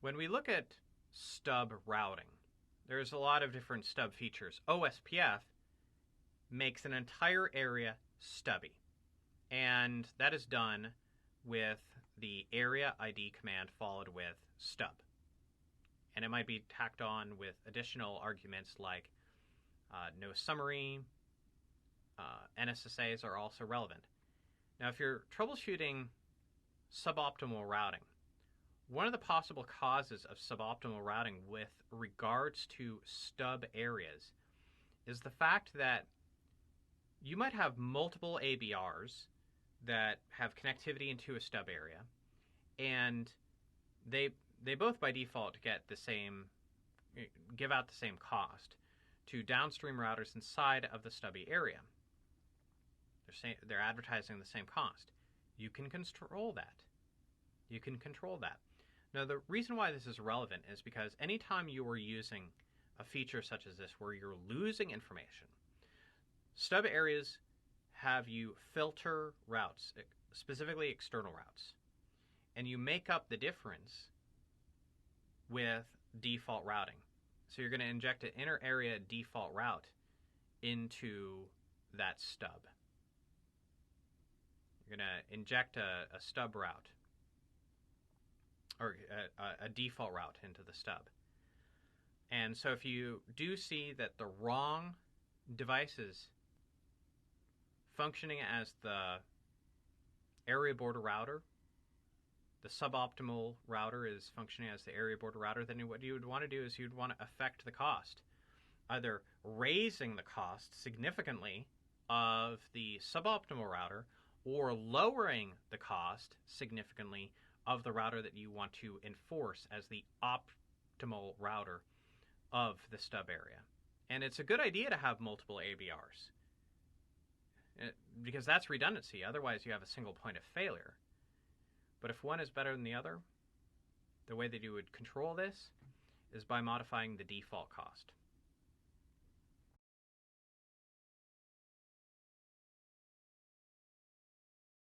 When we look at stub routing, there's a lot of different stub features. OSPF makes an entire area stubby, and that is done with the area ID command followed with stub. And it might be tacked on with additional arguments like no summary. NSSAs are also relevant. Now, if you're troubleshooting suboptimal routing, one of the possible causes of suboptimal routing with regards to stub areas is the fact that you might have multiple ABRs that have connectivity into a stub area, and they both by default give out the same cost to downstream routers inside of the stubby area. They're advertising the same cost. You can control that. Now, the reason why this is relevant is because anytime you are using a feature such as this where you're losing information, stub areas have you filter routes, specifically external routes, and you make up the difference with default routing. So you're going to inject an inner area default route into that stub. You're going to inject a stub route, or a default route into the stub. And so if you do see that the wrong device is functioning as the area border router, the suboptimal router is functioning as the area border router, then what you would want to do is you'd want to affect the cost, either raising the cost significantly of the suboptimal router or lowering the cost significantly of the router that you want to enforce as the optimal router of the stub area. And it's a good idea to have multiple ABRs because that's redundancy. Otherwise, you have a single point of failure. But if one is better than the other, the way that you would control this is by modifying the default cost.